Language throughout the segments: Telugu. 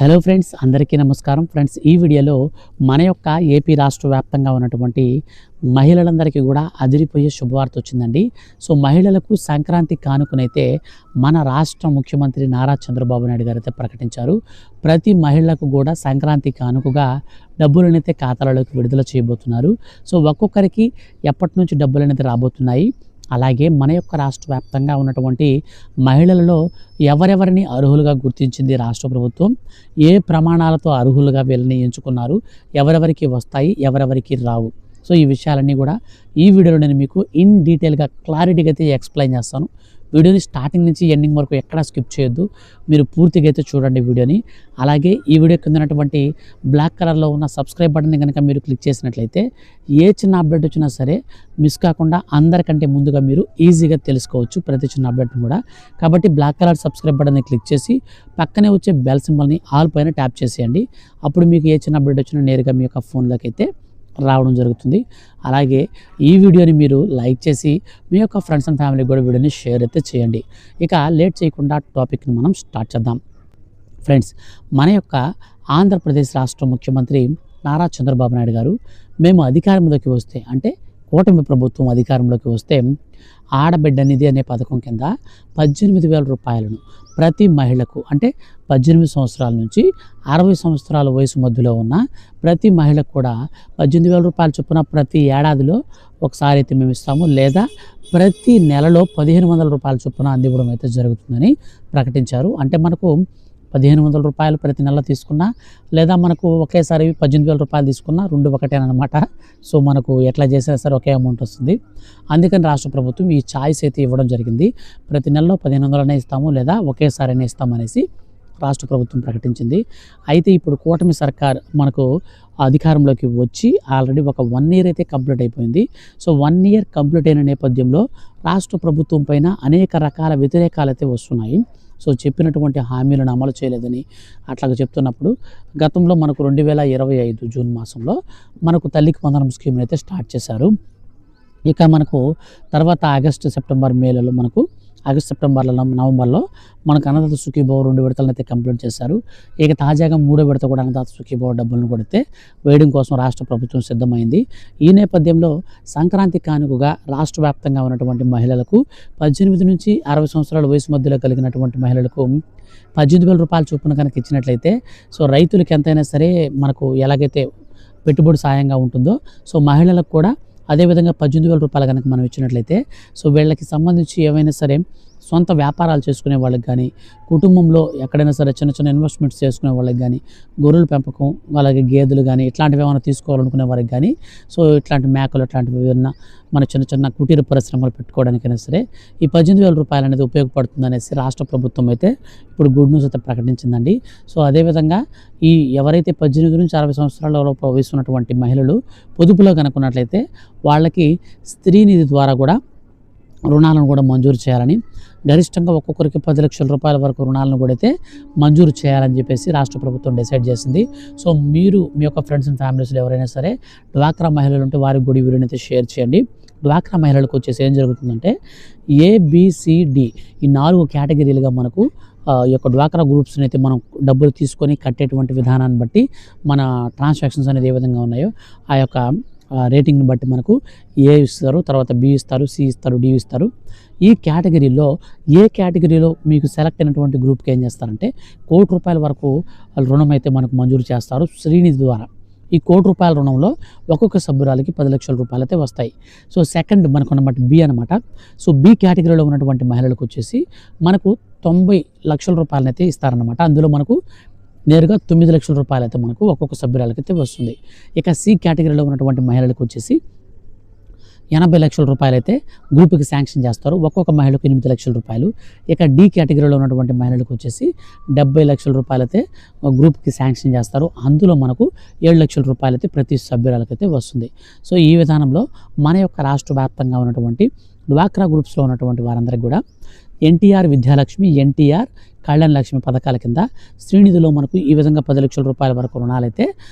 హలో ఫ్రెండ్స్, అందరికీ నమస్కారం. ఫ్రెండ్స్, ఈ వీడియోలో మన యొక్క ఏపీ రాష్ట్ర వ్యాప్తంగా ఉన్నటువంటి మహిళలందరికీ కూడా అదిరిపోయే శుభవార్త వచ్చిందండి. సో మహిళలకు సంక్రాంతి కానుకనైతే మన రాష్ట్ర ముఖ్యమంత్రి నారా చంద్రబాబు నాయుడు గారు అయితే ప్రకటించారు. ప్రతి మహిళలకు కూడా సంక్రాంతి కానుకగా డబ్బులనైతే ఖాతాలలోకి విడుదల చేయబోతున్నారు. సో ఒక్కొక్కరికి ఎప్పటి నుంచి డబ్బులనేది రాబోతున్నాయి, అలాగే మన యొక్క రాష్ట్ర వ్యాప్తంగా ఉన్నటువంటి మహిళలలో ఎవరెవరిని అర్హులుగా గుర్తించింది రాష్ట్ర ప్రభుత్వం, ఏ ప్రమాణాలతో అర్హులుగా వీళ్ళని ఎంచుకున్నారు, ఎవరెవరికి వస్తాయి, ఎవరెవరికి రావు. సో ఈ విషయాలన్నీ కూడా ఈ వీడియోలో నేను మీకు ఇన్ డీటెయిల్గా క్లారిటీగా అయితే ఎక్స్ప్లెయిన్ చేస్తాను. వీడియోని స్టార్టింగ్ నుంచి ఎండింగ్ వరకు ఎక్కడా స్కిప్ చేయొద్దు, మీరు పూర్తిగా అయితే చూడండి వీడియోని. అలాగే ఈ వీడియో కింద ఉన్నటువంటి బ్లాక్ కలర్లో ఉన్న సబ్స్క్రైబ్ బటన్ని కనుక మీరు క్లిక్ చేసినట్లయితే ఏ చిన్న అప్డేట్ వచ్చినా సరే మిస్ కాకుండా అందరికంటే ముందుగా మీరు ఈజీగా తెలుసుకోవచ్చు ప్రతి చిన్న అప్డేట్ని కూడా. కాబట్టి బ్లాక్ కలర్ సబ్స్క్రైబ్ బటన్ని క్లిక్ చేసి పక్కనే వచ్చే బెల్ సింబల్ని ఆల్ పైన ట్యాప్ చేసేయండి. అప్పుడు మీకు ఏ చిన్న అప్డేట్ వచ్చినా నేరుగా మీ యొక్క ఫోన్లోకి అయితే రావడం జరుగుతుంది. అలాగే ఈ వీడియోని మీరు లైక్ చేసి మీ యొక్క ఫ్రెండ్స్ అండ్ ఫ్యామిలీకి కూడా వీడియోని షేర్ అయితే చేయండి. ఇక లేట్ చేయకుండా టాపిక్ని మనం స్టార్ట్ చేద్దాం. ఫ్రెండ్స్, మన యొక్క ఆంధ్రప్రదేశ్ రాష్ట్ర ముఖ్యమంత్రి నారా చంద్రబాబు నాయుడు గారు మేము అధికారంలోకి వస్తే, అంటే కూటమి ప్రభుత్వం అధికారంలోకి వస్తే, ఆడబిడ్డ నిధి అనే పథకం కింద 18,000 రూపాయలను ప్రతి మహిళకు, అంటే 18 సంవత్సరాల నుంచి 60 సంవత్సరాల వయసు మధ్యలో ఉన్న ప్రతి మహిళకు కూడా 18,000 రూపాయల చొప్పున ప్రతి ఏడాదిలో ఒకసారి అయితే మేము ఇస్తాము, లేదా ప్రతి నెలలో 1,500 రూపాయల చొప్పున అందివ్వడం అయితే జరుగుతుందని ప్రకటించారు. అంటే మనకు 1,500 రూపాయలు ప్రతి నెల తీసుకున్నా, లేదా మనకు ఒకేసారి 18,000 రూపాయలు తీసుకున్నా రెండు ఒకటేనమాట. సో మనకు ఎట్లా చేసినా సరే ఒకే అమౌంట్ వస్తుంది. అందుకని రాష్ట్ర ప్రభుత్వం ఈ ఛాయిస్ అయితే ఇవ్వడం జరిగింది. ప్రతి నెలలో 1,500 ఇస్తాము, లేదా ఒకేసారి ఇస్తామనేసి రాష్ట్ర ప్రభుత్వం ప్రకటించింది. అయితే ఇప్పుడు కూటమి సర్కార్ మనకు అధికారంలోకి వచ్చి ఆల్రెడీ ఒక 1 ఇయర్ అయితే కంప్లీట్ అయిపోయింది. సో 1 ఇయర్ కంప్లీట్ అయిన నేపథ్యంలో రాష్ట్ర ప్రభుత్వం పైన అనేక రకాల వ్యతిరేకాలు అయితే వస్తున్నాయి. సో చెప్పినటువంటి హామీలను అమలు చేయలేదని అట్లాగా చెప్తున్నప్పుడు, గతంలో మనకు 2025 జూన్ మాసంలో మనకు తల్లికి వందనం స్కీమ్ని అయితే స్టార్ట్ చేశారు. ఇక మనకు తర్వాత ఆగస్టు, సెప్టెంబర్, మేలలో మనకు ఆగస్టు, సెప్టెంబర్లో, నవంబర్లో మనకు అన్నదాత సుఖీభావ 2 విడతలను అయితే కంప్లీట్ చేశారు. ఇక తాజాగా 3వ విడత కూడా అన్నదాత సుఖీభావ డబ్బులను కూడా అయితే వేయడం కోసం రాష్ట్ర ప్రభుత్వం సిద్ధమైంది. ఈ నేపథ్యంలో సంక్రాంతి కానుకగా రాష్ట్ర వ్యాప్తంగా ఉన్నటువంటి మహిళలకు 18 నుంచి 60 సంవత్సరాల వయసు మధ్యలో కలిగినటువంటి మహిళలకు 18,000 రూపాయల చొప్పున కనుక ఇచ్చినట్లయితే, సో రైతులకు ఎంతైనా సరే మనకు ఎలాగైతే పెట్టుబడి సాయంగా ఉంటుందో, సో మహిళలకు కూడా అదేవిధంగా 18,000 రూపాయలు కనుక మనం ఇచ్చినట్లయితే, సో వీళ్ళకి సంబంధించి ఏవైనా సరే సొంత వ్యాపారాలు చేసుకునే వాళ్ళకి కానీ, కుటుంబంలో ఎక్కడైనా సరే చిన్న చిన్న ఇన్వెస్ట్మెంట్స్ చేసుకునే వాళ్ళకి కానీ, గొర్రెల పెంపకం, అలాగే గేదెలు కానీ ఇట్లాంటివి ఏమైనా తీసుకోవాలనుకునే వారికి కానీ, సో ఇట్లాంటి మేకలు ఇట్లాంటివి ఏమన్నా మన చిన్న చిన్న కుటీర పరిశ్రమలు పెట్టుకోవడానికైనా సరే ఈ 18,000 రూపాయలు అనేది ఉపయోగపడుతుంది అనేసి రాష్ట్ర ప్రభుత్వం అయితే ఇప్పుడు గుడ్ న్యూస్ అయితే ప్రకటించిందండి. సో అదేవిధంగా ఈ ఎవరైతే 18 నుంచి 60 సంవత్సరాల లోపు వయసు ఉన్నటువంటి మహిళలు పొదుపులో కనుక్కున్నట్లయితే వాళ్ళకి స్త్రీ నిధి ద్వారా కూడా రుణాలను కూడా మంజూరు చేయాలని, గరిష్టంగా ఒక్కొక్కరికి 10 లక్షల రూపాయల వరకు రుణాలను కూడా అయితే మంజూరు చేయాలని చెప్పేసి రాష్ట్ర ప్రభుత్వం డిసైడ్ చేసింది. సో మీరు మీ యొక్క ఫ్రెండ్స్ అండ్ ఫ్యామిలీస్లో ఎవరైనా సరే డ్వాక్రా మహిళలు ఉంటే వారికి కూడా వీడియోని అయితే షేర్ చేయండి. డ్వాక్రా మహిళలకు వచ్చేసి ఏం జరుగుతుందంటే, ABCD ఈ 4 కేటగిరీలుగా మనకు ఈ యొక్క డ్వాక్రా గ్రూప్స్ని అయితే మనం డబ్బులు తీసుకొని కట్టేటువంటి విధానాన్ని బట్టి మన ట్రాన్సాక్షన్స్ అనేది ఏ విధంగా ఉన్నాయో ఆ యొక్క రేటింగ్ని బట్టి మనకు A ఇస్తారు, తర్వాత B ఇస్తారు, C ఇస్తారు, D ఇస్తారు. ఈ కేటగిరీలో ఏ కేటగిరీలో మీకు సెలెక్ట్ అయినటువంటి గ్రూప్కి ఏం చేస్తారంటే ₹1,00,00,000 వరకు రుణం అయితే మనకు మంజూరు చేస్తారు శ్రీనిధి ద్వారా. ఈ ₹1,00,00,000 రుణంలో ఒక్కొక్క సభ్యురాలకి 10 లక్షల రూపాయలు అయితే వస్తాయి. సో సెకండ్ మనకు అన్నమాట B అనమాట. సో B కేటగిరీలో ఉన్నటువంటి మహిళలకు వచ్చేసి మనకు 90 లక్షల రూపాయలు అయితే ఇస్తారనమాట. అందులో మనకు నేరుగా 9 లక్షల రూపాయలు అయితే మనకు ఒక్కొక్క సభ్యురాలకి అయితే వస్తుంది. ఇక C కేటగిరీలో ఉన్నటువంటి మహిళలకు వచ్చేసి 80 లక్షల రూపాయలు అయితే గ్రూప్కి శాంక్షన్ చేస్తారు, ఒక్కొక్క మహిళకు 8 లక్షల రూపాయలు. ఇక D కేటగిరీలో ఉన్నటువంటి మహిళలకు వచ్చేసి 70 లక్షల రూపాయలు అయితే గ్రూప్కి శాంక్షన్ చేస్తారు. అందులో మనకు 7 లక్షల రూపాయలు అయితే ప్రతి సభ్యురాలకైతే వస్తుంది. సో ఈ విధానంలో మన యొక్క రాష్ట్ర వ్యాప్తంగా ఉన్నటువంటి డ్వాక్రా గ్రూప్స్లో ఉన్నటువంటి వారందరికీ కూడా NTR విద్యాలక్ష్మి, NTR కళ్యాణ లక్ష్మి పథకాల కింద శ్రీనిధిలో మనకు ఈ విధంగా 10 లక్షల రూపాయల వరకు రుణాలు అయితే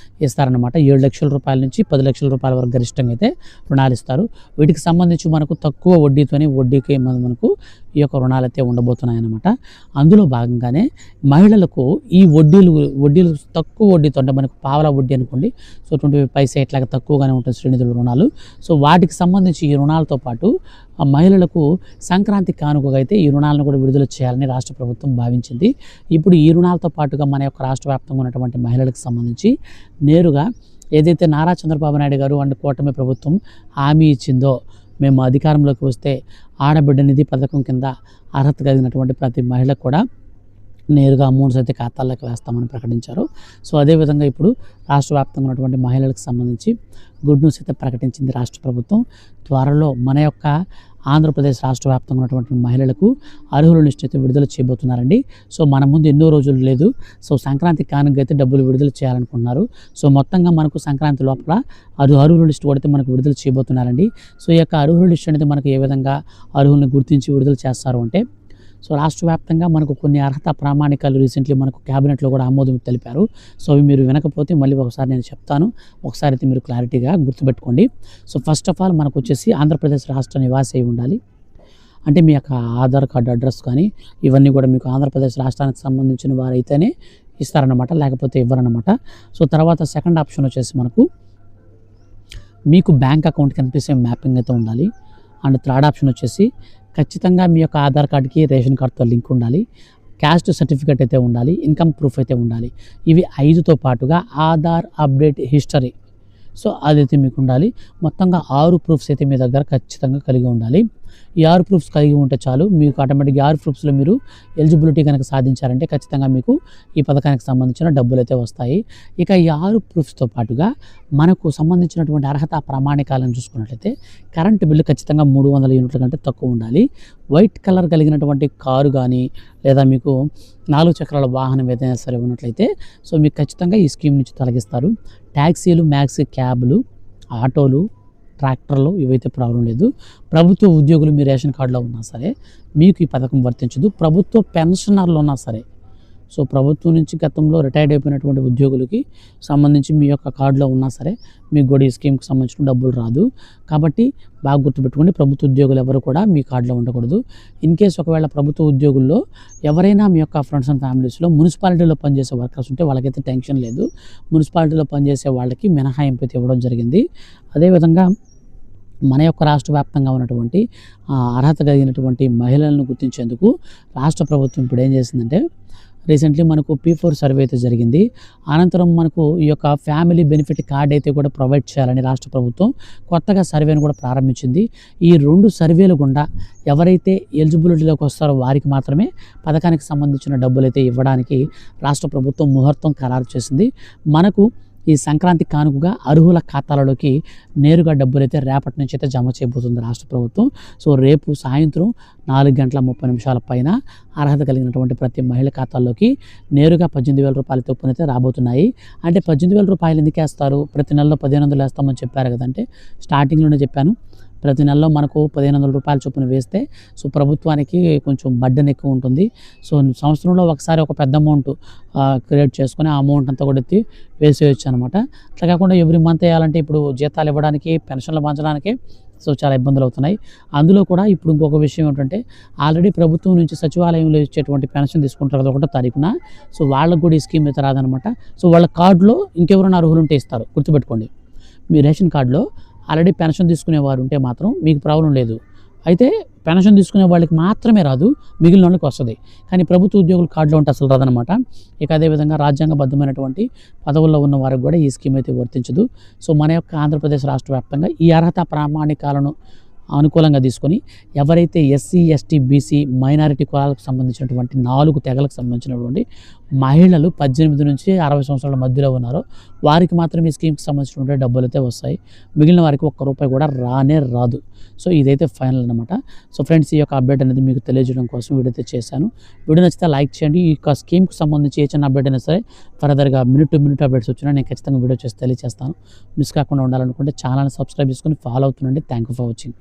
ఇస్తారన్నమాట. 7 లక్షల రూపాయల నుంచి 10 లక్షల రూపాయల వరకు గరిష్టంగా అయితే రుణాలు ఇస్తారు. వీటికి సంబంధించి మనకు తక్కువ వడ్డీకి మనకు ఈ యొక్క రుణాలు అయితే ఉండబోతున్నాయన్నమాట. అందులో భాగంగానే మహిళలకు ఈ వడ్డీలు తక్కువ వడ్డీతో, అంటే మనకు పావలా వడ్డీ అనుకోండి, సో 25 పైసే ఇట్లాగా తక్కువగానే ఉంటుంది శ్రీనిధుల రుణాలు. సో వాటికి సంబంధించి ఈ రుణాలతో పాటు ఆ మహిళలకు సంక్రాంతి కానుకగా అయితే ఈ రుణాలను కూడా విడుదల చేయాలని రాష్ట్ర ప్రభుత్వం భావించింది. ఇప్పుడు ఈ రుణాలతో పాటుగా మన యొక్క రాష్ట్ర వ్యాప్తంగా ఉన్నటువంటి మహిళలకు సంబంధించి నేరుగా ఏదైతే నారా చంద్రబాబు నాయుడు గారు అండ్ కూటమి ప్రభుత్వం హామీ ఇచ్చిందో, మేము అధికారంలోకి వస్తే ఆడబిడ్డ నిధి పథకం కింద అర్హత కలిగినటువంటి ప్రతి మహిళకు కూడా నేరుగా అమౌంట్స్ అయితే ఖాతాల్లోకి వేస్తామని ప్రకటించారు. సో అదేవిధంగా ఇప్పుడు రాష్ట్ర వ్యాప్తంగా ఉన్నటువంటి మహిళలకు సంబంధించి గుడ్ న్యూస్ అయితే ప్రకటించింది రాష్ట్ర ప్రభుత్వం. త్వరలో మన యొక్క ఆంధ్రప్రదేశ్ రాష్ట్ర వ్యాప్తంగా ఉన్నటువంటి మహిళలకు అర్హుల లిస్ట్ అయితే విడుదల చేయబోతున్నారండి. సో మన ముందు ఎన్నో రోజులు లేదు. సో సంక్రాంతి కానుక అయితే డబ్బులు విడుదల చేయాలనుకుంటున్నారు. సో మొత్తంగా మనకు సంక్రాంతి లోపల అర్హుల లిస్ట్ కూడా మనకు విడుదల చేయబోతున్నారండి. సో ఈ యొక్క అర్హుల లిస్ట్ అనేది మనకు ఏ విధంగా అర్హులను గుర్తించి విడుదల చేస్తారు అంటే, సో రాష్ట్ర వ్యాప్తంగా మనకు కొన్ని అర్హత ప్రామాణికాలు రీసెంట్లీ మనకు క్యాబినెట్లో కూడా ఆమోదం తెలిపారు. సో అవి మీరు వినకపోతే మళ్ళీ ఒకసారి నేను చెప్తాను, ఒకసారి అయితే మీరు క్లారిటీగా గుర్తుపెట్టుకోండి. సో ఫస్ట్ ఆఫ్ ఆల్ మనకు వచ్చేసి ఆంధ్రప్రదేశ్ రాష్ట్ర నివాసి అయి ఉండాలి. అంటే మీ యొక్క ఆధార్ కార్డు అడ్రస్ కానీ ఇవన్నీ కూడా మీకు ఆంధ్రప్రదేశ్ రాష్ట్రానికి సంబంధించిన వారైతేనే ఇస్తారన్నమాట, లేకపోతే ఇవ్వరన్నమాట. సో తర్వాత సెకండ్ ఆప్షన్ వచ్చేసి మనకు మీకు బ్యాంక్ అకౌంట్ కనిపిస్తే మ్యాపింగ్ అయితే ఉండాలి. అండ్ థర్డ్ ఆప్షన్ వచ్చేసి ఖచ్చితంగా మీ యొక్క ఆధార్ కార్డుకి రేషన్ కార్డుతో లింక్ ఉండాలి, క్యాస్ట్ సర్టిఫికేట్ అయితే ఉండాలి, ఇన్కమ్ ప్రూఫ్ అయితే ఉండాలి. ఇవి 5తో పాటుగా ఆధార్ అప్డేట్ హిస్టరీ, సో అదైతే మీకు ఉండాలి. మొత్తంగా 6 ప్రూఫ్స్ అయితే మీ దగ్గర ఖచ్చితంగా కలిగి ఉండాలి. ఈ 6 ప్రూఫ్స్ కలిగి ఉంటే చాలు, మీకు ఆటోమేటిక్గా 6 ప్రూఫ్స్లో మీరు ఎలిజిబిలిటీ కనుక సాధించారంటే ఖచ్చితంగా మీకు ఈ పథకానికి సంబంధించిన డబ్బులు అయితే వస్తాయి. ఇక ఈ 6 ప్రూఫ్స్తో పాటుగా మనకు సంబంధించినటువంటి అర్హత ప్రామాణికాలను చూసుకున్నట్లయితే కరెంటు బిల్లు ఖచ్చితంగా 300 యూనిట్ల కంటే తక్కువ ఉండాలి. వైట్ కలర్ కలిగినటువంటి కారు కానీ లేదా మీకు 4 చక్రాల వాహనం ఏదైనా సరే ఉన్నట్లయితే సో మీకు ఖచ్చితంగా ఈ స్కీమ్ నుంచి తొలగిస్తారు. ట్యాక్సీలు, మ్యాక్సీ క్యాబ్లు, ఆటోలు, ట్రాక్టర్లు ఇవైతే ప్రాబ్లం లేదు. ప్రభుత్వ ఉద్యోగులు మీ రేషన్ కార్డులో ఉన్నా సరే మీకు ఈ పథకం వర్తించదు. ప్రభుత్వ పెన్షనర్లు ఉన్నా సరే, సో ప్రభుత్వం నుంచి గతంలో రిటైర్డ్ అయిపోయినటువంటి ఉద్యోగులకి సంబంధించి మీ యొక్క కార్డులో ఉన్నా సరే మీకు కూడా ఈ స్కీమ్కి సంబంధించిన డబ్బులు రాదు. కాబట్టి బాగా గుర్తుపెట్టుకోండి, ప్రభుత్వ ఉద్యోగులు ఎవరు కూడా మీ కార్డులో ఉండకూడదు. ఇన్ కేసు ఒకవేళ ప్రభుత్వ ఉద్యోగుల్లో ఎవరైనా మీ యొక్క ఫ్రెండ్స్ అండ్ ఫ్యామిలీస్లో మున్సిపాలిటీలో పనిచేసే వర్కర్స్ ఉంటే వాళ్ళకైతే టెన్షన్ లేదు. మున్సిపాలిటీలో పనిచేసే వాళ్ళకి మినహాయింపు అయితే ఇవ్వడం జరిగింది. అదేవిధంగా మన యొక్క రాష్ట్ర వ్యాప్తంగా ఉన్నటువంటి అర్హత కలిగినటువంటి మహిళలను గుర్తించేందుకు రాష్ట్ర ప్రభుత్వం ఇప్పుడు ఏం చేసిందంటే, రీసెంట్లీ మనకు P4 సర్వే అయితే జరిగింది. అనంతరం మనకు ఈ యొక్క ఫ్యామిలీ బెనిఫిట్ కార్డ్ అయితే కూడా ప్రొవైడ్ చేయాలని రాష్ట్ర ప్రభుత్వం కొత్తగా సర్వేను కూడా ప్రారంభించింది. ఈ 2 సర్వేలు గుండా ఎవరైతే ఎలిజిబిలిటీలోకి వస్తారో వారికి మాత్రమే పథకానికి సంబంధించిన డబ్బులు అయితే ఇవ్వడానికి రాష్ట్ర ప్రభుత్వం ముహూర్తం ఖరారు చేసింది. మనకు ఈ సంక్రాంతి కానుకగా అర్హుల ఖాతాలలోకి నేరుగా డబ్బులు అయితే రేపటి నుంచి అయితే జమ చేయబోతుంది రాష్ట్ర ప్రభుత్వం. సో రేపు సాయంత్రం 4:30 పైన అర్హత కలిగినటువంటి ప్రతి మహిళ ఖాతాల్లోకి నేరుగా 18,000 రూపాయల చొప్పున అయితే రాబోతున్నాయి. అంటే 18,000 రూపాయలు ఎందుకు వేస్తారు, ప్రతి నెలలో 1,500 వేస్తామని చెప్పారు కదంటే, స్టార్టింగ్లోనే చెప్పాను. ప్రతి నెలలో మనకు 1,500 రూపాయల చొప్పున వేస్తే సో ప్రభుత్వానికి కొంచెం బర్డెన్ ఎక్కువ ఉంటుంది. సో సంవత్సరంలో ఒకసారి ఒక పెద్ద అమౌంట్ క్రియేట్ చేసుకొని ఆ అమౌంట్ అంతా కూడా ఎత్తి వేసేయచ్చు అనమాట. అట్లా కాకుండా ఎవ్రీ మంత్ వేయాలంటే ఇప్పుడు జీతాలు ఇవ్వడానికి, పెన్షన్లు పంచడానికి సో చాలా ఇబ్బందులు అవుతున్నాయి. అందులో కూడా ఇప్పుడు ఇంకొక విషయం ఏంటంటే, ఆల్రెడీ ప్రభుత్వం నుంచి సచివాలయంలో ఇచ్చేటువంటి పెన్షన్ తీసుకుంటారు కదా 1వ తారీఖున, సో వాళ్ళకు కూడా ఈ స్కీమ్ అయితే రాదనమాట. సో వాళ్ళ కార్డులో ఇంకెవరైనా అర్హులు ఉంటే ఇస్తారు, గుర్తుపెట్టుకోండి. మీ రేషన్ కార్డులో ఆల్రెడీ పెన్షన్ తీసుకునేవారు ఉంటే మాత్రం మీకు ప్రాబ్లం లేదు. అయితే పెన్షన్ తీసుకునే వాళ్ళకి మాత్రమే రాదు, మిగిలిన వాళ్ళకి వస్తుంది. కానీ ప్రభుత్వ ఉద్యోగుల కార్డులో ఉంటే అసలు రాదనమాట. ఇక అదేవిధంగా రాజ్యాంగబద్ధమైనటువంటి పదవుల్లో ఉన్న వారికి కూడా ఈ స్కీమ్ అయితే వర్తించదు. సో మన యొక్క ఆంధ్రప్రదేశ్ రాష్ట్ర వ్యాప్తంగా ఈ అర్హత ప్రామాణికాలను అనుకూలంగా తీసుకొని ఎవరైతే ఎస్సీ, ఎస్టీ, బీసీ, మైనారిటీ కులాలకు సంబంధించినటువంటి 4 తెగలకు సంబంధించినటువంటి మహిళలు 18 నుంచి 60 సంవత్సరాల మధ్యలో ఉన్నారో వారికి మాత్రం ఈ స్కీమ్కి సంబంధించినటువంటి డబ్బులు అయితే వస్తాయి. మిగిలిన వారికి ₹1 కూడా రానే రాదు. సో ఇదైతే ఫైనల్ అనమాట. సో ఫ్రెండ్స్, ఈ యొక్క అప్డేట్ అనేది మీకు తెలియజేయడం కోసం వీడియో అయితే చేశాను. వీడియో నచ్చితే లైక్ చేయండి. ఈ యొక్క స్కీమ్కి సంబంధించి ఏ చిన్న అప్డేట్ అయినా సరే ఫర్దర్గా మినిట్ టు మినిట్ అప్డేట్స్ వచ్చినా నేను ఖచ్చితంగా వీడియో చేసి తెలియజేస్తాను. మిస్ కాకుండా ఉండాలనుకుంటే ఛానల్ని సబ్స్క్రైబ్ చేసుకొని ఫాలో అవుతుండండి. Thank you for watching.